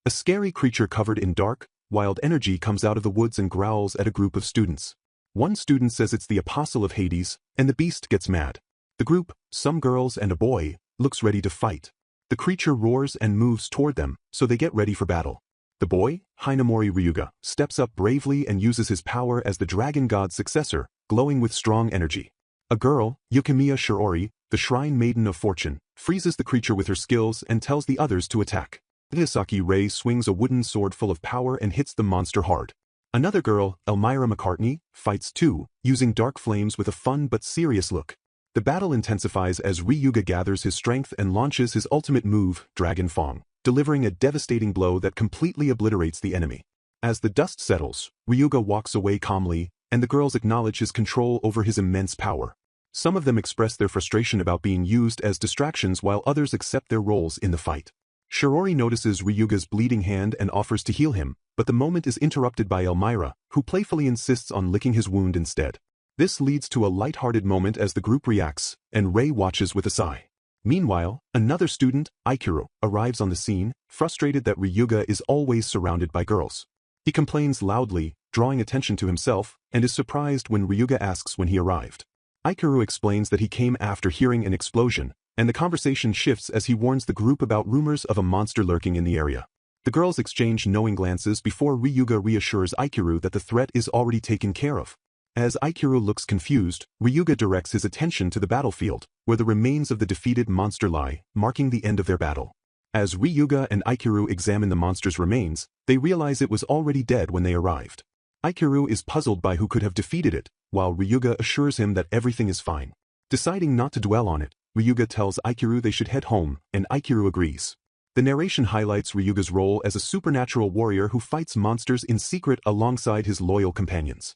A scary creature covered in dark, wild energy comes out of the woods and growls at a group of students. One student says it's the apostle of Hades, and the beast gets mad. The group, some girls and a boy, looks ready to fight. The creature roars and moves toward them, so they get ready for battle. The boy, Hinamori Ryuga, steps up bravely and uses his power as the dragon god's successor, glowing with strong energy. A girl, Yukimiya Shiori, the shrine maiden of fortune, freezes the creature with her skills and tells the others to attack. Hisaki Rei swings a wooden sword full of power and hits the monster hard. Another girl, Elmira McCartney, fights too, using dark flames with a fun but serious look. The battle intensifies as Ryuga gathers his strength and launches his ultimate move, Dragon Fong, delivering a devastating blow that completely obliterates the enemy. As the dust settles, Ryuga walks away calmly, and the girls acknowledge his control over his immense power. Some of them express their frustration about being used as distractions while others accept their roles in the fight. Shiori notices Ryuga's bleeding hand and offers to heal him, but the moment is interrupted by Elmira, who playfully insists on licking his wound instead. This leads to a light-hearted moment as the group reacts, and Rei watches with a sigh. Meanwhile, another student, Aikuro, arrives on the scene, frustrated that Ryuga is always surrounded by girls. He complains loudly, drawing attention to himself, and is surprised when Ryuga asks when he arrived. Aikuro explains that he came after hearing an explosion, and the conversation shifts as he warns the group about rumors of a monster lurking in the area. The girls exchange knowing glances before Ryuga reassures Aikuro that the threat is already taken care of. As Aikuro looks confused, Ryuga directs his attention to the battlefield, where the remains of the defeated monster lie, marking the end of their battle. As Ryuga and Aikuro examine the monster's remains, they realize it was already dead when they arrived. Aikuro is puzzled by who could have defeated it, while Ryuga assures him that everything is fine. Deciding not to dwell on it, Ryuga tells Aikuro they should head home, and Aikuro agrees. The narration highlights Ryuga's role as a supernatural warrior who fights monsters in secret alongside his loyal companions.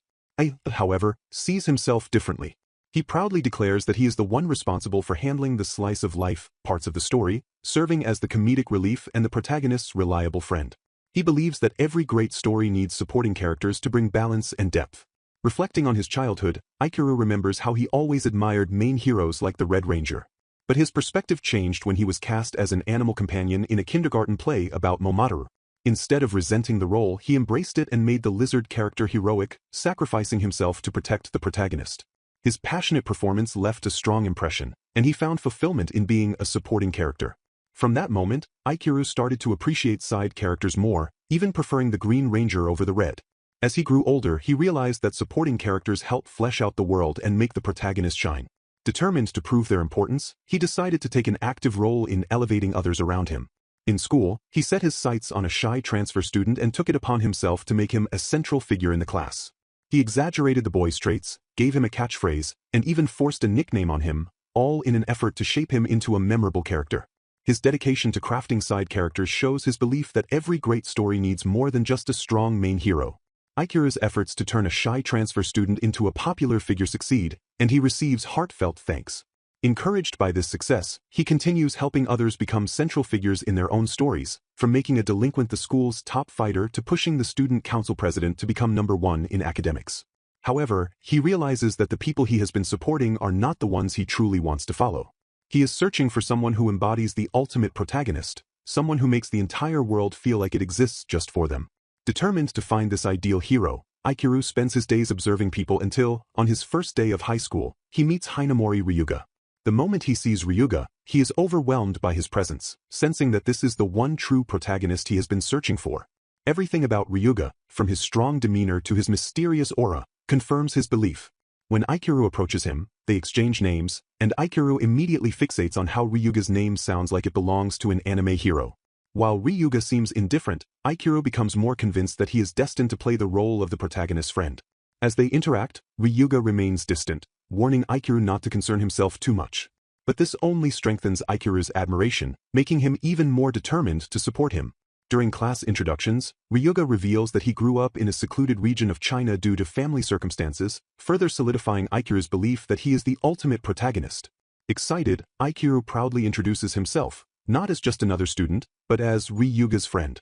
However, sees himself differently. He proudly declares that he is the one responsible for handling the slice of life parts of the story, serving as the comedic relief and the protagonist's reliable friend. He believes that every great story needs supporting characters to bring balance and depth. Reflecting on his childhood, Aikuro remembers how he always admired main heroes like the Red Ranger. But his perspective changed when he was cast as an animal companion in a kindergarten play about Momotaru. Instead of resenting the role, he embraced it and made the lizard character heroic, sacrificing himself to protect the protagonist. His passionate performance left a strong impression, and he found fulfillment in being a supporting character. From that moment, Aikuro started to appreciate side characters more, even preferring the Green Ranger over the Red. As he grew older, he realized that supporting characters help flesh out the world and make the protagonist shine. Determined to prove their importance, he decided to take an active role in elevating others around him. In school, he set his sights on a shy transfer student and took it upon himself to make him a central figure in the class. He exaggerated the boy's traits, gave him a catchphrase, and even forced a nickname on him, all in an effort to shape him into a memorable character. His dedication to crafting side characters shows his belief that every great story needs more than just a strong main hero. Ikuro's efforts to turn a shy transfer student into a popular figure succeed, and he receives heartfelt thanks. Encouraged by this success, he continues helping others become central figures in their own stories, from making a delinquent the school's top fighter to pushing the student council president to become #1 in academics. However, he realizes that the people he has been supporting are not the ones he truly wants to follow. He is searching for someone who embodies the ultimate protagonist, someone who makes the entire world feel like it exists just for them. Determined to find this ideal hero, Aikuro spends his days observing people until, on his first day of high school, he meets Hinamori Ryuga. The moment he sees Ryuga, he is overwhelmed by his presence, sensing that this is the one true protagonist he has been searching for. Everything about Ryuga, from his strong demeanor to his mysterious aura, confirms his belief. When Aikuro approaches him, they exchange names, and Aikuro immediately fixates on how Ryuga's name sounds like it belongs to an anime hero. While Ryuga seems indifferent, Aikuro becomes more convinced that he is destined to play the role of the protagonist's friend. As they interact, Ryuga remains distant, warning Aikuro not to concern himself too much. But this only strengthens Ikuro's admiration, making him even more determined to support him. During class introductions, Ryuga reveals that he grew up in a secluded region of China due to family circumstances, further solidifying Ikuro's belief that he is the ultimate protagonist. Excited, Aikuro proudly introduces himself, not as just another student, but as Ryuga's friend.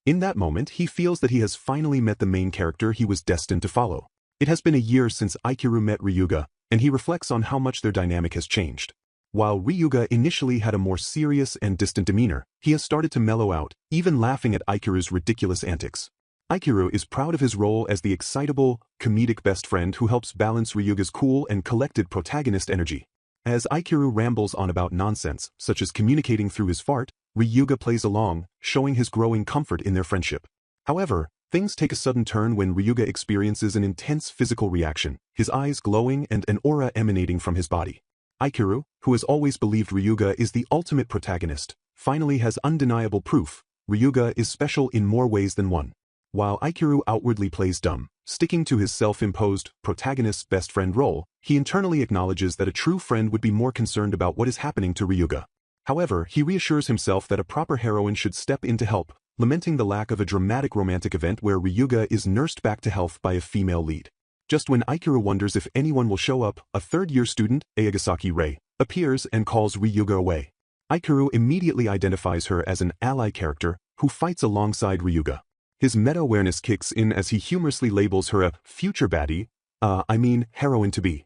In that moment, he feels that he has finally met the main character he was destined to follow. It has been a year since Aikuro met Ryuga, and he reflects on how much their dynamic has changed. While Ryuga initially had a more serious and distant demeanor, he has started to mellow out, even laughing at Ikuru's ridiculous antics. Ikuru is proud of his role as the excitable, comedic best friend who helps balance Ryuga's cool and collected protagonist energy. As Ikuru rambles on about nonsense, such as communicating through his fart, Ryuga plays along, showing his growing comfort in their friendship. However, things take a sudden turn when Ryuga experiences an intense physical reaction, his eyes glowing and an aura emanating from his body. Ikuru, who has always believed Ryuga is the ultimate protagonist, finally has undeniable proof. Ryuga is special in more ways than one. While Ikuru outwardly plays dumb, sticking to his self-imposed protagonist's best friend role, he internally acknowledges that a true friend would be more concerned about what is happening to Ryuga. However, he reassures himself that a proper heroine should step in to help, lamenting the lack of a dramatic romantic event where Ryuga is nursed back to health by a female lead. Just when Ikuru wonders if anyone will show up, a third-year student, Ayagasaki Rei, appears and calls Ryuga away. Ikuru immediately identifies her as an ally character who fights alongside Ryuga. His meta-awareness kicks in as he humorously labels her a future baddie, heroine-to-be.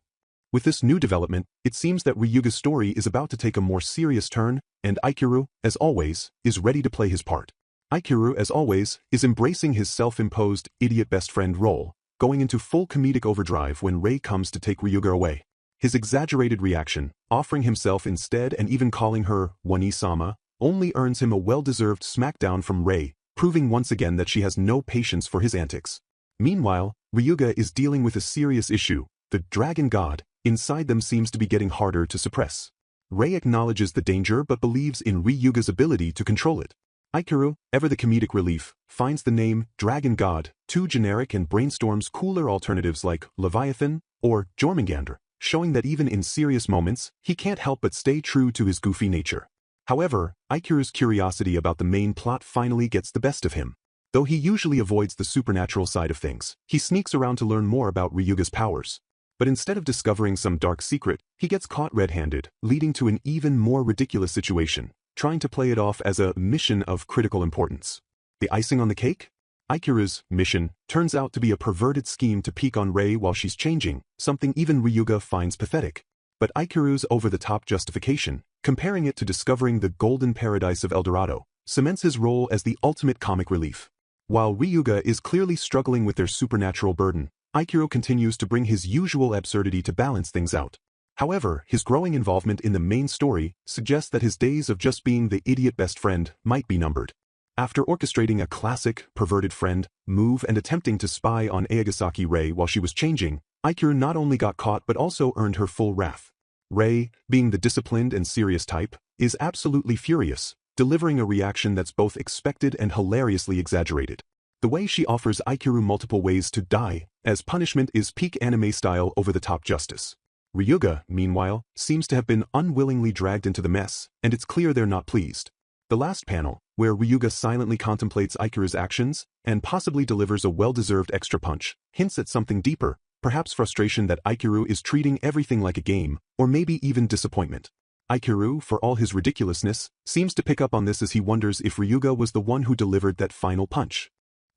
With this new development, it seems that Ryuga's story is about to take a more serious turn, and Ikuru, as always, is ready to play his part. Ikuru, as always, is embracing his self-imposed idiot best friend role, going into full comedic overdrive when Rei comes to take Ryuga away. His exaggerated reaction, offering himself instead and even calling her Wani-sama, only earns him a well-deserved smackdown from Rei, proving once again that she has no patience for his antics. Meanwhile, Ryuga is dealing with a serious issue. The dragon god inside them seems to be getting harder to suppress. Rei acknowledges the danger but believes in Ryuga's ability to control it. Ikuru, ever the comedic relief, finds the name Dragon God too generic and brainstorms cooler alternatives like Leviathan or Jormungandr, showing that even in serious moments, he can't help but stay true to his goofy nature. However, Ikuru's curiosity about the main plot finally gets the best of him. Though he usually avoids the supernatural side of things, he sneaks around to learn more about Ryuga's powers. But instead of discovering some dark secret, he gets caught red-handed, leading to an even more ridiculous situation, trying to play it off as a mission of critical importance. The icing on the cake? Ikuru's mission turns out to be a perverted scheme to peek on Rei while she's changing, something even Ryuga finds pathetic. But Ikuru's over-the-top justification, comparing it to discovering the golden paradise of El Dorado, cements his role as the ultimate comic relief. While Ryuga is clearly struggling with their supernatural burden, Ikuru continues to bring his usual absurdity to balance things out. However, his growing involvement in the main story suggests that his days of just being the idiot best friend might be numbered. After orchestrating a classic, perverted friend move and attempting to spy on Ayagasaki Rei while she was changing, Ikuru not only got caught but also earned her full wrath. Rei, being the disciplined and serious type, is absolutely furious, delivering a reaction that's both expected and hilariously exaggerated. The way she offers Ikuru multiple ways to die as punishment is peak anime-style over-the-top justice. Ryuga, meanwhile, seems to have been unwillingly dragged into the mess, and it's clear they're not pleased. The last panel, where Ryuga silently contemplates Ikuru's actions and possibly delivers a well-deserved extra punch, hints at something deeper, perhaps frustration that Ikuru is treating everything like a game, or maybe even disappointment. Ikuru, for all his ridiculousness, seems to pick up on this as he wonders if Ryuga was the one who delivered that final punch.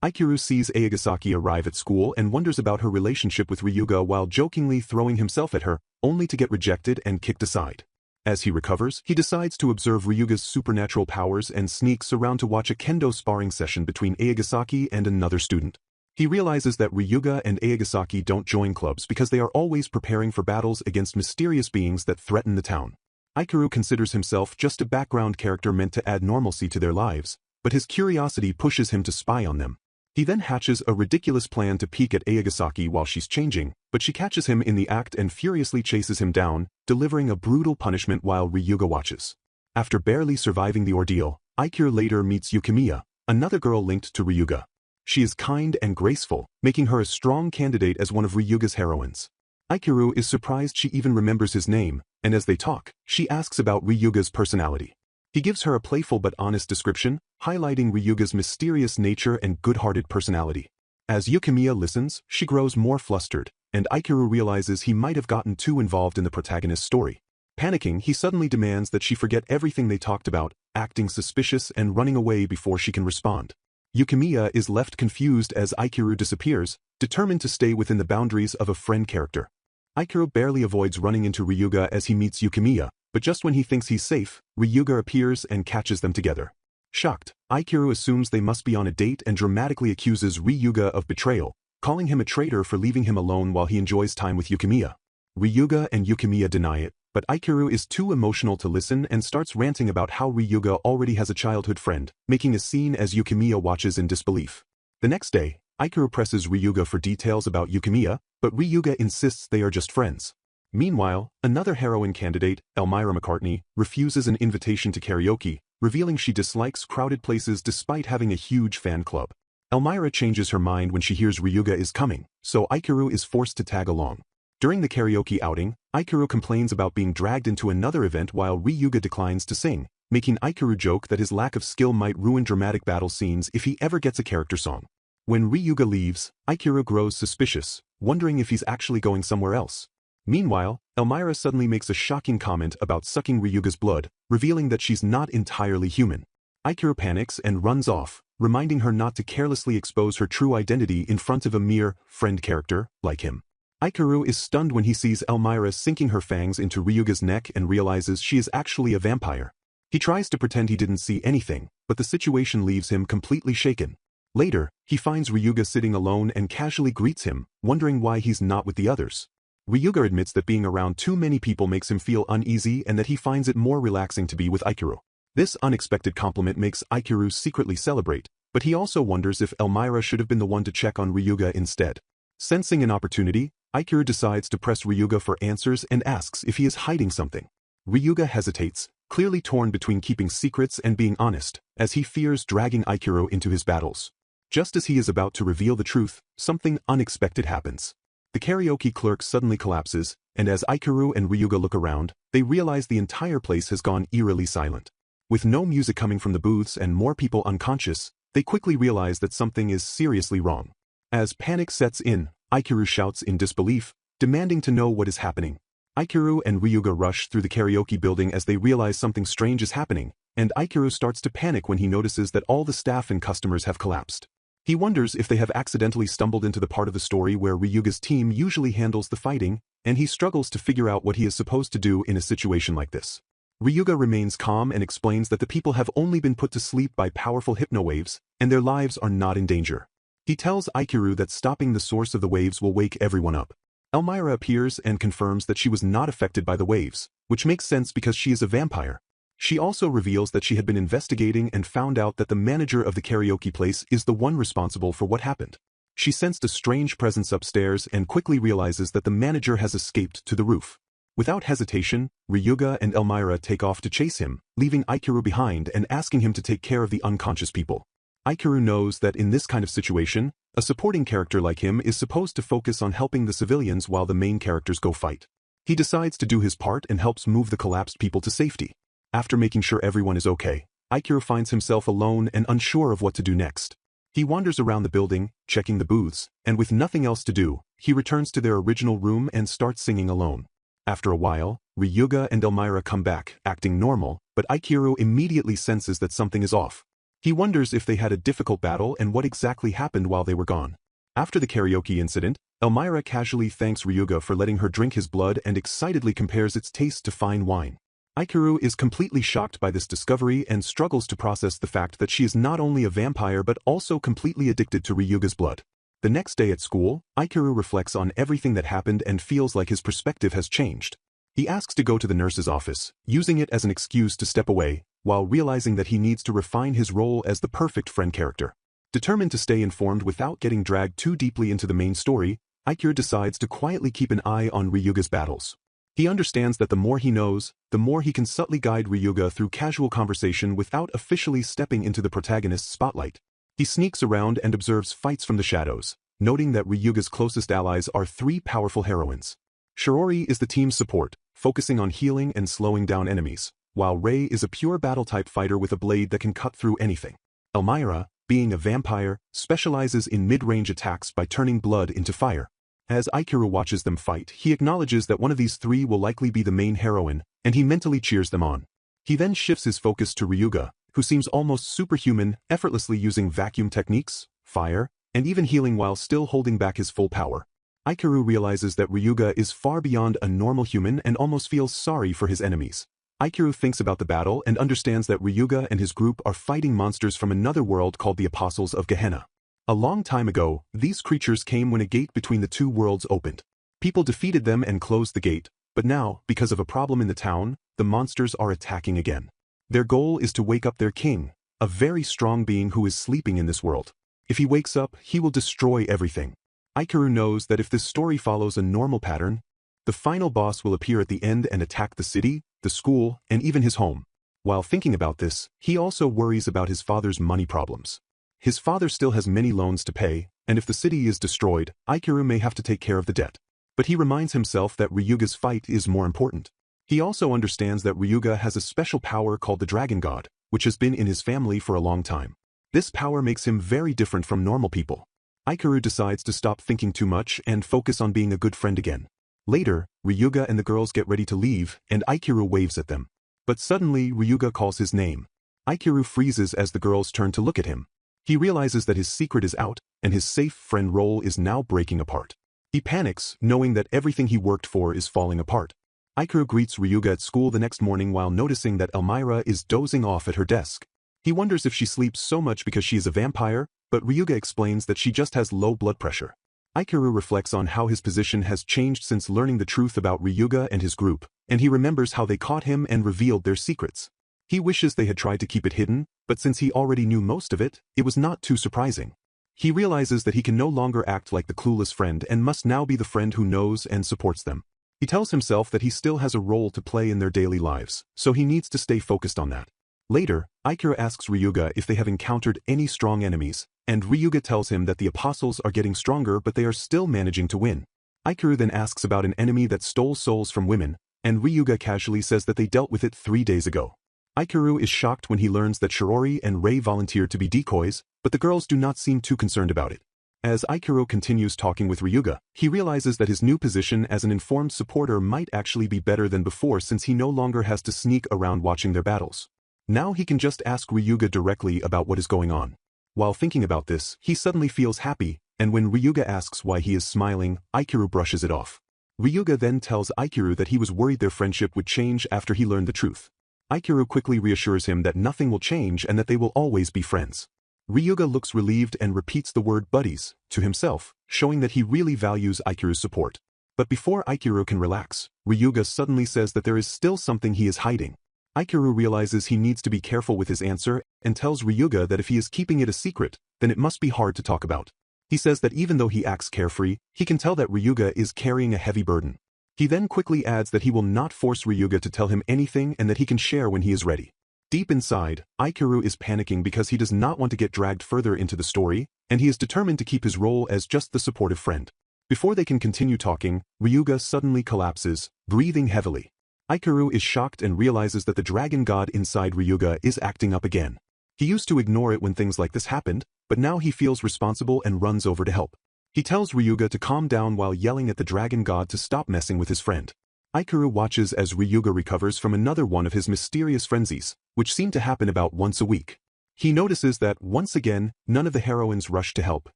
Ikuru sees Ayagasaki arrive at school and wonders about her relationship with Ryuga while jokingly throwing himself at her, only to get rejected and kicked aside. As he recovers, he decides to observe Ryuga's supernatural powers and sneaks around to watch a kendo sparring session between Ayagasaki and another student. He realizes that Ryuga and Ayagasaki don't join clubs because they are always preparing for battles against mysterious beings that threaten the town. Ikuru considers himself just a background character meant to add normalcy to their lives, but his curiosity pushes him to spy on them. He then hatches a ridiculous plan to peek at Ayagasaki while she's changing, but she catches him in the act and furiously chases him down, delivering a brutal punishment while Ryuga watches. After barely surviving the ordeal, Ikuru later meets Yukimiya, another girl linked to Ryuga. She is kind and graceful, making her a strong candidate as one of Ryuga's heroines. Ikuru is surprised she even remembers his name, and as they talk, she asks about Ryuga's personality. He gives her a playful but honest description, highlighting Ryuga's mysterious nature and good-hearted personality. As Yukimiya listens, she grows more flustered, and Ikuru realizes he might have gotten too involved in the protagonist's story. Panicking, he suddenly demands that she forget everything they talked about, acting suspicious and running away before she can respond. Yukimiya is left confused as Ikuru disappears, determined to stay within the boundaries of a friend character. Ikuru barely avoids running into Ryuga as he meets Yukimiya, But just when he thinks he's safe, Ryuga appears and catches them together. Shocked, Aikuru assumes they must be on a date and dramatically accuses Ryuga of betrayal, calling him a traitor for leaving him alone while he enjoys time with Yukimiya. Ryuga and Yukimiya deny it, but Aikuru is too emotional to listen and starts ranting about how Ryuga already has a childhood friend, making a scene as Yukimiya watches in disbelief. The next day, Aikuru presses Ryuga for details about Yukimiya, but Ryuga insists they are just friends. Meanwhile, another heroine candidate, Elmira McCartney, refuses an invitation to karaoke, revealing she dislikes crowded places despite having a huge fan club. Elmira changes her mind when she hears Ryuga is coming, so Aikuru is forced to tag along. During the karaoke outing, Aikuru complains about being dragged into another event while Ryuga declines to sing, making Aikuru joke that his lack of skill might ruin dramatic battle scenes if he ever gets a character song. When Ryuga leaves, Aikuru grows suspicious, wondering if he's actually going somewhere else. Meanwhile, Elmira suddenly makes a shocking comment about sucking Ryuga's blood, revealing that she's not entirely human. Aikuru panics and runs off, reminding her not to carelessly expose her true identity in front of a mere friend character like him. Aikuru is stunned when he sees Elmira sinking her fangs into Ryuga's neck and realizes she is actually a vampire. He tries to pretend he didn't see anything, but the situation leaves him completely shaken. Later, he finds Ryuga sitting alone and casually greets him, wondering why he's not with the others. Ryuga admits that being around too many people makes him feel uneasy and that he finds it more relaxing to be with Aikuru. This unexpected compliment makes Aikuru secretly celebrate, but he also wonders if Elmira should have been the one to check on Ryuga instead. Sensing an opportunity, Aikuru decides to press Ryuga for answers and asks if he is hiding something. Ryuga hesitates, clearly torn between keeping secrets and being honest, as he fears dragging Aikuru into his battles. Just as he is about to reveal the truth, something unexpected happens. The karaoke clerk suddenly collapses, and as Aikuru and Ryuga look around, they realize the entire place has gone eerily silent. With no music coming from the booths and more people unconscious, they quickly realize that something is seriously wrong. As panic sets in, Aikuru shouts in disbelief, demanding to know what is happening. Aikuru and Ryuga rush through the karaoke building as they realize something strange is happening, and Aikuru starts to panic when he notices that all the staff and customers have collapsed. He wonders if they have accidentally stumbled into the part of the story where Ryuga's team usually handles the fighting, and he struggles to figure out what he is supposed to do in a situation like this. Ryuga remains calm and explains that the people have only been put to sleep by powerful hypnowaves, and their lives are not in danger. He tells Aikuru that stopping the source of the waves will wake everyone up. Elmira appears and confirms that she was not affected by the waves, which makes sense because she is a vampire. She also reveals that she had been investigating and found out that the manager of the karaoke place is the one responsible for what happened. She sensed a strange presence upstairs and quickly realizes that the manager has escaped to the roof. Without hesitation, Ryuga and Elmira take off to chase him, leaving Aikuru behind and asking him to take care of the unconscious people. Aikuru knows that in this kind of situation, a supporting character like him is supposed to focus on helping the civilians while the main characters go fight. He decides to do his part and helps move the collapsed people to safety. After making sure everyone is okay, Aikuru finds himself alone and unsure of what to do next. He wanders around the building, checking the booths, and with nothing else to do, he returns to their original room and starts singing alone. After a while, Ryuga and Elmira come back, acting normal, but Aikuru immediately senses that something is off. He wonders if they had a difficult battle and what exactly happened while they were gone. After the karaoke incident, Elmira casually thanks Ryuga for letting her drink his blood and excitedly compares its taste to fine wine. Aikuru is completely shocked by this discovery and struggles to process the fact that she is not only a vampire but also completely addicted to Ryuga's blood. The next day at school, Aikuru reflects on everything that happened and feels like his perspective has changed. He asks to go to the nurse's office, using it as an excuse to step away, while realizing that he needs to refine his role as the perfect friend character. Determined to stay informed without getting dragged too deeply into the main story, Aikuru decides to quietly keep an eye on Ryuga's battles. He understands that the more he knows, the more he can subtly guide Ryuga through casual conversation without officially stepping into the protagonist's spotlight. He sneaks around and observes fights from the shadows, noting that Ryuga's closest allies are three powerful heroines. Shirori is the team's support, focusing on healing and slowing down enemies, while Rei is a pure battle-type fighter with a blade that can cut through anything. Elmira, being a vampire, specializes in mid-range attacks by turning blood into fire. As Aikuru watches them fight, he acknowledges that one of these three will likely be the main heroine, and he mentally cheers them on. He then shifts his focus to Ryuga, who seems almost superhuman, effortlessly using vacuum techniques, fire, and even healing while still holding back his full power. Aikuru realizes that Ryuga is far beyond a normal human and almost feels sorry for his enemies. Aikuru thinks about the battle and understands that Ryuga and his group are fighting monsters from another world called the Apostles of Gehenna. A long time ago, these creatures came when a gate between the two worlds opened. People defeated them and closed the gate, but now, because of a problem in the town, the monsters are attacking again. Their goal is to wake up their king, a very strong being who is sleeping in this world. If he wakes up, he will destroy everything. Aikuru knows that if this story follows a normal pattern, the final boss will appear at the end and attack the city, the school, and even his home. While thinking about this, he also worries about his father's money problems. His father still has many loans to pay, and if the city is destroyed, Aikuru may have to take care of the debt. But he reminds himself that Ryuga's fight is more important. He also understands that Ryuga has a special power called the Dragon God, which has been in his family for a long time. This power makes him very different from normal people. Aikuru decides to stop thinking too much and focus on being a good friend again. Later, Ryuga and the girls get ready to leave, and Aikuru waves at them. But suddenly, Ryuga calls his name. Aikuru freezes as the girls turn to look at him. He realizes that his secret is out, and his safe friend role is now breaking apart. He panics, knowing that everything he worked for is falling apart. Aikuru greets Ryuga at school the next morning while noticing that Elmira is dozing off at her desk. He wonders if she sleeps so much because she is a vampire, but Ryuga explains that she just has low blood pressure. Aikuru reflects on how his position has changed since learning the truth about Ryuga and his group, and he remembers how they caught him and revealed their secrets. He wishes they had tried to keep it hidden, but since he already knew most of it, it was not too surprising. He realizes that he can no longer act like the clueless friend and must now be the friend who knows and supports them. He tells himself that he still has a role to play in their daily lives, so he needs to stay focused on that. Later, Aikuru asks Ryuga if they have encountered any strong enemies, and Ryuga tells him that the apostles are getting stronger but they are still managing to win. Aikuru then asks about an enemy that stole souls from women, and Ryuga casually says that they dealt with it 3 days ago. Aikuru is shocked when he learns that Shirori and Rei volunteered to be decoys, but the girls do not seem too concerned about it. As Aikuru continues talking with Ryuga, he realizes that his new position as an informed supporter might actually be better than before since he no longer has to sneak around watching their battles. Now he can just ask Ryuga directly about what is going on. While thinking about this, he suddenly feels happy, and when Ryuga asks why he is smiling, Aikuru brushes it off. Ryuga then tells Aikuru that he was worried their friendship would change after he learned the truth. Aikuru quickly reassures him that nothing will change and that they will always be friends. Ryuga looks relieved and repeats the word buddies to himself, showing that he really values Aikuru's support. But before Aikuru can relax, Ryuga suddenly says that there is still something he is hiding. Aikuru realizes he needs to be careful with his answer and tells Ryuga that if he is keeping it a secret, then it must be hard to talk about. He says that even though he acts carefree, he can tell that Ryuga is carrying a heavy burden. He then quickly adds that he will not force Ryuga to tell him anything and that he can share when he is ready. Deep inside, Aikuru is panicking because he does not want to get dragged further into the story, and he is determined to keep his role as just the supportive friend. Before they can continue talking, Ryuga suddenly collapses, breathing heavily. Aikuru is shocked and realizes that the dragon god inside Ryuga is acting up again. He used to ignore it when things like this happened, but now he feels responsible and runs over to help. He tells Ryuga to calm down while yelling at the dragon god to stop messing with his friend. Aikuru watches as Ryuga recovers from another one of his mysterious frenzies, which seem to happen about once a week. He notices that, once again, none of the heroines rush to help,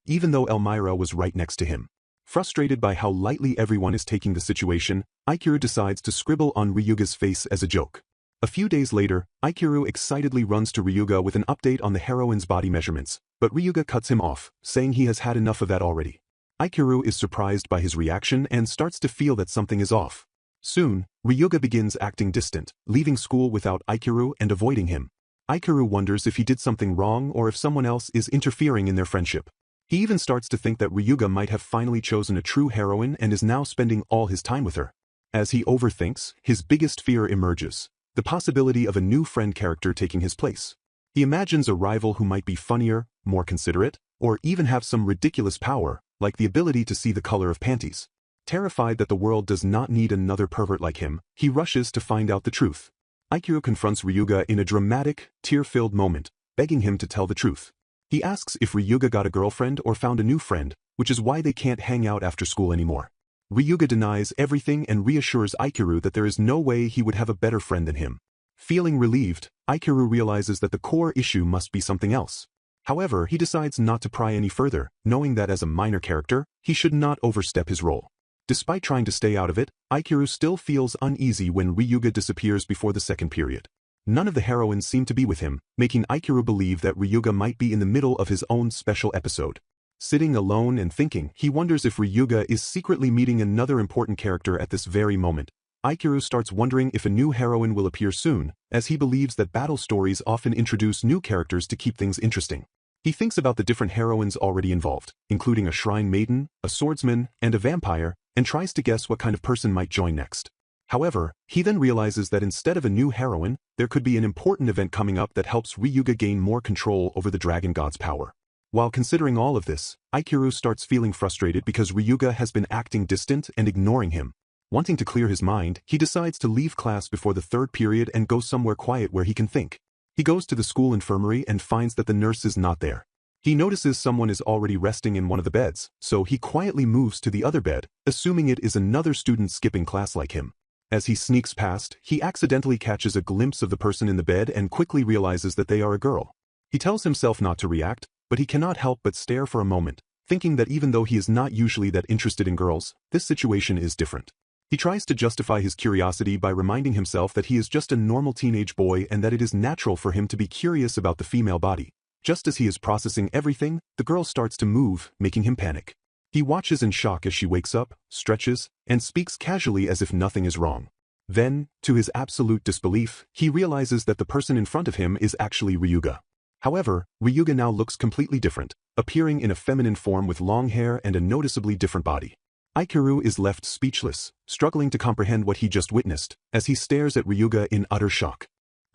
even though Elmira was right next to him. Frustrated by how lightly everyone is taking the situation, Aikuru decides to scribble on Ryuga's face as a joke. A few days later, Aikuru excitedly runs to Ryuga with an update on the heroine's body measurements, but Ryuga cuts him off, saying he has had enough of that already. Aikuru is surprised by his reaction and starts to feel that something is off. Soon, Ryuga begins acting distant, leaving school without Aikuru and avoiding him. Aikuru wonders if he did something wrong or if someone else is interfering in their friendship. He even starts to think that Ryuga might have finally chosen a true heroine and is now spending all his time with her. As he overthinks, his biggest fear emerges: the possibility of a new friend character taking his place. He imagines a rival who might be funnier, more considerate, or even have some ridiculous power, like the ability to see the color of panties. Terrified that the world does not need another pervert like him, he rushes to find out the truth. Aikuru confronts Ryuga in a dramatic, tear-filled moment, begging him to tell the truth. He asks if Ryuga got a girlfriend or found a new friend, which is why they can't hang out after school anymore. Ryuga denies everything and reassures Aikuru that there is no way he would have a better friend than him. Feeling relieved, Aikuru realizes that the core issue must be something else. However, he decides not to pry any further, knowing that as a minor character, he should not overstep his role. Despite trying to stay out of it, Aikaru still feels uneasy when Ryuga disappears before the second period. None of the heroines seem to be with him, making Aikaru believe that Ryuga might be in the middle of his own special episode. Sitting alone and thinking, he wonders if Ryuga is secretly meeting another important character at this very moment. Aikaru starts wondering if a new heroine will appear soon, as he believes that battle stories often introduce new characters to keep things interesting. He thinks about the different heroines already involved, including a shrine maiden, a swordsman, and a vampire, and tries to guess what kind of person might join next. However, he then realizes that instead of a new heroine, there could be an important event coming up that helps Ryuga gain more control over the dragon god's power. While considering all of this, Aikaru starts feeling frustrated because Ryuga has been acting distant and ignoring him. Wanting to clear his mind, he decides to leave class before the third period and go somewhere quiet where he can think. He goes to the school infirmary and finds that the nurse is not there. He notices someone is already resting in one of the beds, so he quietly moves to the other bed, assuming it is another student skipping class like him. As he sneaks past, he accidentally catches a glimpse of the person in the bed and quickly realizes that they are a girl. He tells himself not to react, but he cannot help but stare for a moment, thinking that even though he is not usually that interested in girls, this situation is different. He tries to justify his curiosity by reminding himself that he is just a normal teenage boy and that it is natural for him to be curious about the female body. Just as he is processing everything, the girl starts to move, making him panic. He watches in shock as she wakes up, stretches, and speaks casually as if nothing is wrong. Then, to his absolute disbelief, he realizes that the person in front of him is actually Ryuga. However, Ryuga now looks completely different, appearing in a feminine form with long hair and a noticeably different body. Aikaru is left speechless, struggling to comprehend what he just witnessed, as he stares at Ryuga in utter shock.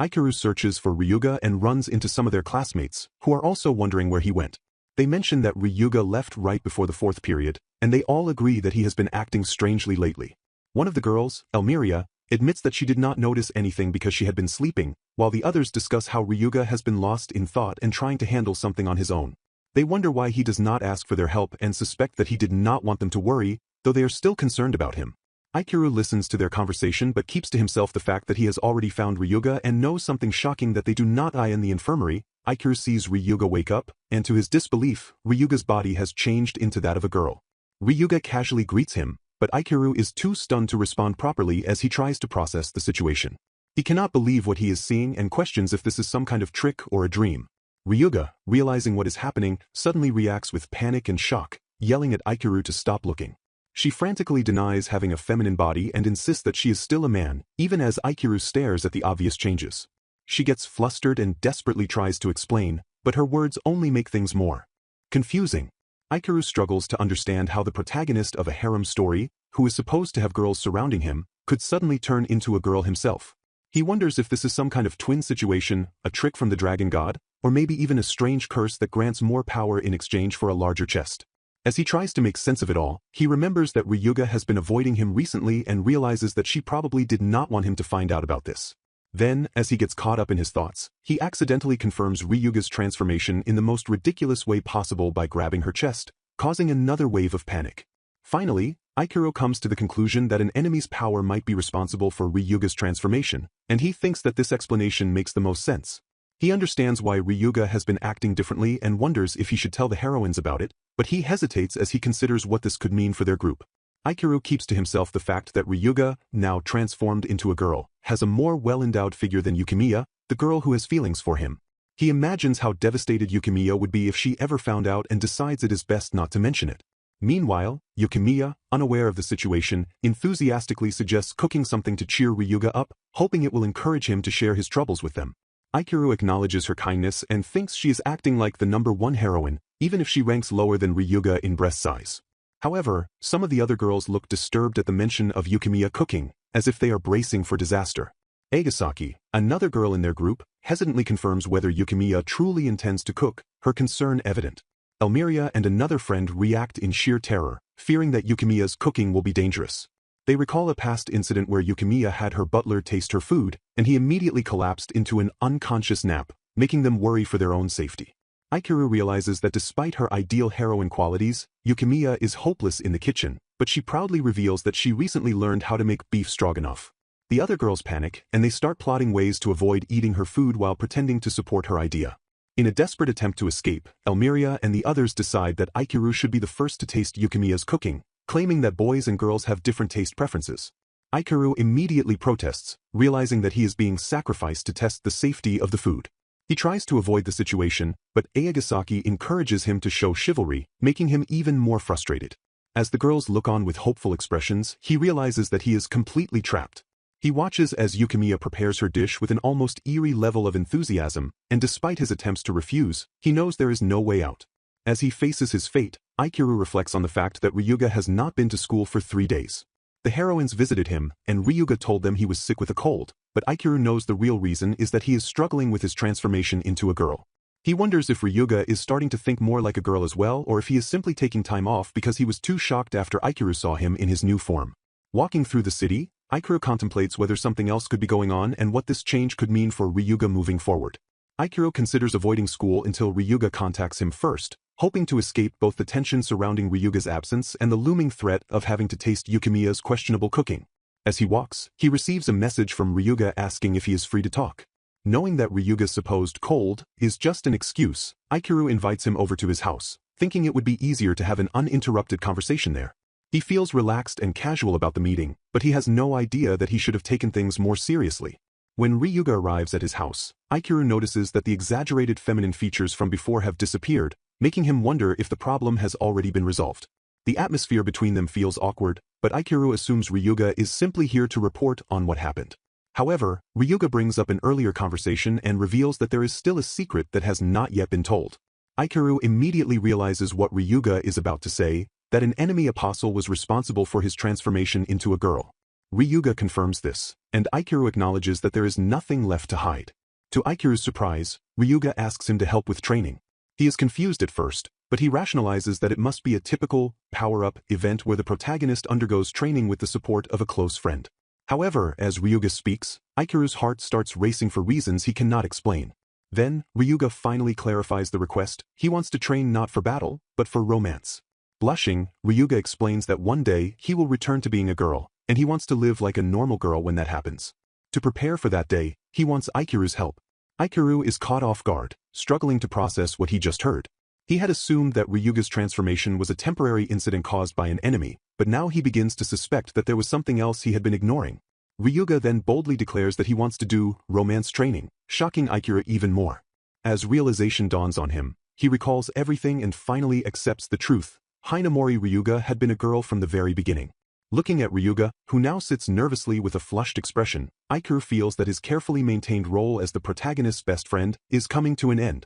Aikaru searches for Ryuga and runs into some of their classmates, who are also wondering where he went. They mention that Ryuga left right before the fourth period, and they all agree that he has been acting strangely lately. One of the girls, Elmiria, admits that she did not notice anything because she had been sleeping, while the others discuss how Ryuga has been lost in thought and trying to handle something on his own. They wonder why he does not ask for their help and suspect that he did not want them to worry, though they are still concerned about him. Aikaru listens to their conversation but keeps to himself the fact that he has already found Ryuga and knows something shocking that they do not eye in the infirmary. Aikaru sees Ryuga wake up, and to his disbelief, Ryuga's body has changed into that of a girl. Ryuga casually greets him, but Aikaru is too stunned to respond properly as he tries to process the situation. He cannot believe what he is seeing and questions if this is some kind of trick or a dream. Ryuga, realizing what is happening, suddenly reacts with panic and shock, yelling at Aikaru to stop looking. She frantically denies having a feminine body and insists that she is still a man, even as Aikaru stares at the obvious changes. She gets flustered and desperately tries to explain, but her words only make things more confusing. Aikaru struggles to understand how the protagonist of a harem story, who is supposed to have girls surrounding him, could suddenly turn into a girl himself. He wonders if this is some kind of twin situation, a trick from the dragon god, or maybe even a strange curse that grants more power in exchange for a larger chest. As he tries to make sense of it all, he remembers that Ryuga has been avoiding him recently and realizes that she probably did not want him to find out about this. Then, as he gets caught up in his thoughts, he accidentally confirms Ryuga's transformation in the most ridiculous way possible by grabbing her chest, causing another wave of panic. Finally, Aikaru comes to the conclusion that an enemy's power might be responsible for Ryuga's transformation, and he thinks that this explanation makes the most sense. He understands why Ryuga has been acting differently and wonders if he should tell the heroines about it, but he hesitates as he considers what this could mean for their group. Aikaru keeps to himself the fact that Ryuga, now transformed into a girl, has a more well-endowed figure than Yukimiya, the girl who has feelings for him. He imagines how devastated Yukimiya would be if she ever found out and decides it is best not to mention it. Meanwhile, Yukimiya, unaware of the situation, enthusiastically suggests cooking something to cheer Ryuga up, hoping it will encourage him to share his troubles with them. Aikaru acknowledges her kindness and thinks she is acting like the #1 heroine, even if she ranks lower than Ryuga in breast size. However, some of the other girls look disturbed at the mention of Yukimiya cooking, as if they are bracing for disaster. Agasaki, another girl in their group, hesitantly confirms whether Yukimiya truly intends to cook, her concern evident. Elmiria and another friend react in sheer terror, fearing that Yukimiya's cooking will be dangerous. They recall a past incident where Yukimiya had her butler taste her food, and he immediately collapsed into an unconscious nap, making them worry for their own safety. Aikaru realizes that despite her ideal heroine qualities, Yukimiya is hopeless in the kitchen, but she proudly reveals that she recently learned how to make beef stroganoff. The other girls panic, and they start plotting ways to avoid eating her food while pretending to support her idea. In a desperate attempt to escape, Elmiria and the others decide that Aikaru should be the first to taste Yukimiya's cooking, claiming that boys and girls have different taste preferences. Aguri immediately protests, realizing that he is being sacrificed to test the safety of the food. He tries to avoid the situation, but Aoyasaki encourages him to show chivalry, making him even more frustrated. As the girls look on with hopeful expressions, he realizes that he is completely trapped. He watches as Yukimiya prepares her dish with an almost eerie level of enthusiasm, and despite his attempts to refuse, he knows there is no way out. As he faces his fate, Aguri reflects on the fact that Ryuga has not been to school for 3 days. The heroines visited him, and Ryuga told them he was sick with a cold, but Aguri knows the real reason is that he is struggling with his transformation into a girl. He wonders if Ryuga is starting to think more like a girl as well, or if he is simply taking time off because he was too shocked after Aguri saw him in his new form. Walking through the city, Aguri contemplates whether something else could be going on and what this change could mean for Ryuga moving forward. Aguri considers avoiding school until Ryuga contacts him first, hoping to escape both the tension surrounding Ryuga's absence and the looming threat of having to taste Yukimiya's questionable cooking. As he walks, he receives a message from Ryuga asking if he is free to talk. Knowing that Ryuga's supposed cold is just an excuse, Aguri invites him over to his house, thinking it would be easier to have an uninterrupted conversation there. He feels relaxed and casual about the meeting, but he has no idea that he should have taken things more seriously. When Ryuga arrives at his house, Aguri notices that the exaggerated feminine features from before have disappeared, making him wonder if the problem has already been resolved. The atmosphere between them feels awkward, but Aguri assumes Ryuga is simply here to report on what happened. However, Ryuga brings up an earlier conversation and reveals that there is still a secret that has not yet been told. Aguri immediately realizes what Ryuga is about to say, that an enemy apostle was responsible for his transformation into a girl. Ryuga confirms this, and Aguri acknowledges that there is nothing left to hide. To Aguri's surprise, Ryuga asks him to help with training. He is confused at first, but he rationalizes that it must be a typical power-up event where the protagonist undergoes training with the support of a close friend. However, as Ryuga speaks, Aguri's heart starts racing for reasons he cannot explain. Then, Ryuga finally clarifies the request. He wants to train not for battle, but for romance. Blushing, Ryuga explains that one day he will return to being a girl, and he wants to live like a normal girl when that happens. To prepare for that day, he wants Aguri's help. Aguri is caught off guard, struggling to process what he just heard. He had assumed that Ryuga's transformation was a temporary incident caused by an enemy, but now he begins to suspect that there was something else he had been ignoring. Ryuga then boldly declares that he wants to do romance training, shocking Aguri even more. As realization dawns on him, he recalls everything and finally accepts the truth. Hinamori Ryuga had been a girl from the very beginning. Looking at Ryuga, who now sits nervously with a flushed expression, Aguri feels that his carefully maintained role as the protagonist's best friend is coming to an end.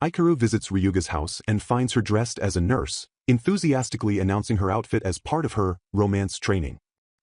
Aguri visits Ryuga's house and finds her dressed as a nurse, enthusiastically announcing her outfit as part of her romance training.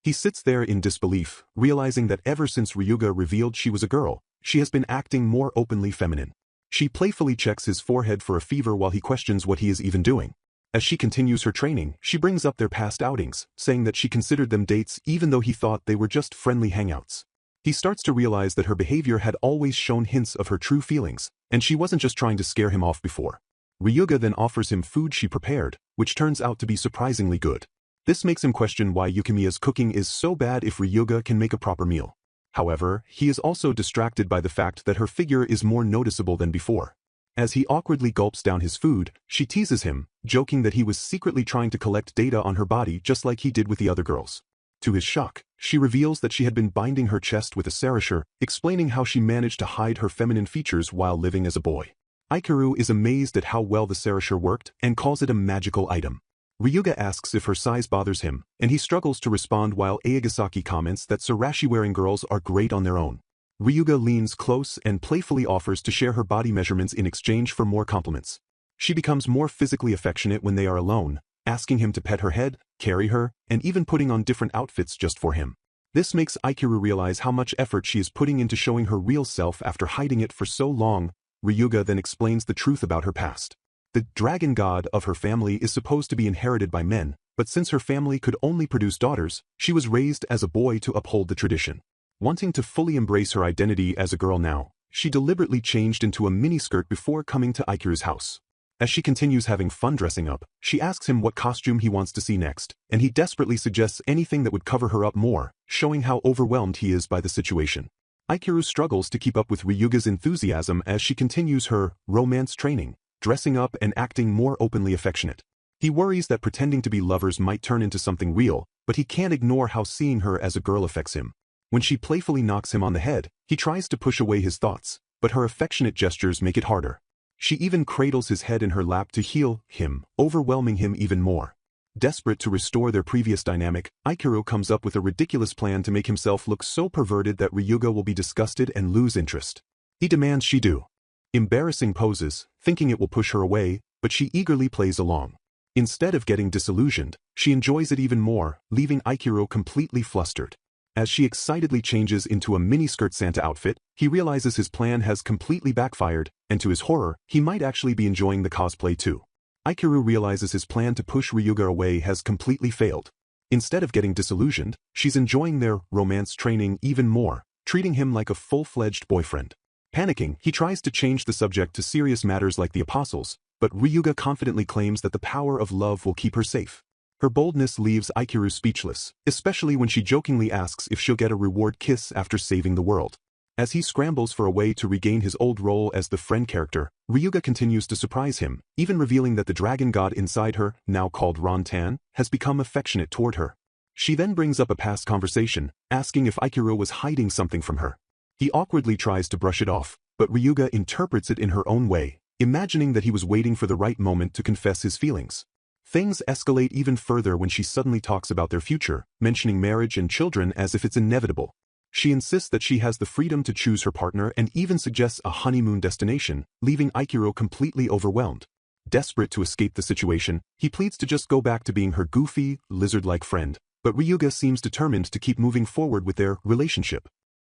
He sits there in disbelief, realizing that ever since Ryuga revealed she was a girl, she has been acting more openly feminine. She playfully checks his forehead for a fever while he questions what he is even doing. As she continues her training, she brings up their past outings, saying that she considered them dates even though he thought they were just friendly hangouts. He starts to realize that her behavior had always shown hints of her true feelings, and she wasn't just trying to scare him off before. Ryuga then offers him food she prepared, which turns out to be surprisingly good. This makes him question why Yukimiya's cooking is so bad if Ryuga can make a proper meal. However, he is also distracted by the fact that her figure is more noticeable than before. As he awkwardly gulps down his food, she teases him, joking that he was secretly trying to collect data on her body just like he did with the other girls. To his shock, she reveals that she had been binding her chest with a serrature, explaining how she managed to hide her feminine features while living as a boy. Aguri is amazed at how well the serrature worked and calls it a magical item. Ryuga asks if her size bothers him, and he struggles to respond while Aoyasaki comments that sarashi-wearing girls are great on their own. Ryuga leans close and playfully offers to share her body measurements in exchange for more compliments. She becomes more physically affectionate when they are alone, asking him to pet her head, carry her, and even putting on different outfits just for him. This makes Aguri realize how much effort she is putting into showing her real self after hiding it for so long. Ryuga then explains the truth about her past. The dragon god of her family is supposed to be inherited by men, but since her family could only produce daughters, she was raised as a boy to uphold the tradition. Wanting to fully embrace her identity as a girl now, she deliberately changed into a miniskirt before coming to Aguri's house. As she continues having fun dressing up, she asks him what costume he wants to see next, and he desperately suggests anything that would cover her up more, showing how overwhelmed he is by the situation. Aguri struggles to keep up with Ryuga's enthusiasm as she continues her romance training, dressing up and acting more openly affectionate. He worries that pretending to be lovers might turn into something real, but he can't ignore how seeing her as a girl affects him. When she playfully knocks him on the head, he tries to push away his thoughts, but her affectionate gestures make it harder. She even cradles his head in her lap to heal him, overwhelming him even more. Desperate to restore their previous dynamic, Aguri comes up with a ridiculous plan to make himself look so perverted that Ryuga will be disgusted and lose interest. He demands she do embarrassing poses, thinking it will push her away, but she eagerly plays along. Instead of getting disillusioned, she enjoys it even more, leaving Aguri completely flustered. As she excitedly changes into a miniskirt Santa outfit, he realizes his plan has completely backfired, and to his horror, he might actually be enjoying the cosplay too. Aguri realizes his plan to push Ryuga away has completely failed. Instead of getting disillusioned, she's enjoying their romance training even more, treating him like a full-fledged boyfriend. Panicking, he tries to change the subject to serious matters like the apostles, but Ryuga confidently claims that the power of love will keep her safe. Her boldness leaves Aguri speechless, especially when she jokingly asks if she'll get a reward kiss after saving the world. As he scrambles for a way to regain his old role as the friend character, Ryuga continues to surprise him, even revealing that the dragon god inside her, now called Ron-tan, has become affectionate toward her. She then brings up a past conversation, asking if Aguri was hiding something from her. He awkwardly tries to brush it off, but Ryuga interprets it in her own way, imagining that he was waiting for the right moment to confess his feelings. Things escalate even further when she suddenly talks about their future, mentioning marriage and children as if it's inevitable. She insists that she has the freedom to choose her partner and even suggests a honeymoon destination, leaving Aguri completely overwhelmed. Desperate to escape the situation, he pleads to just go back to being her goofy, lizard-like friend, but Ryuga seems determined to keep moving forward with their relationship.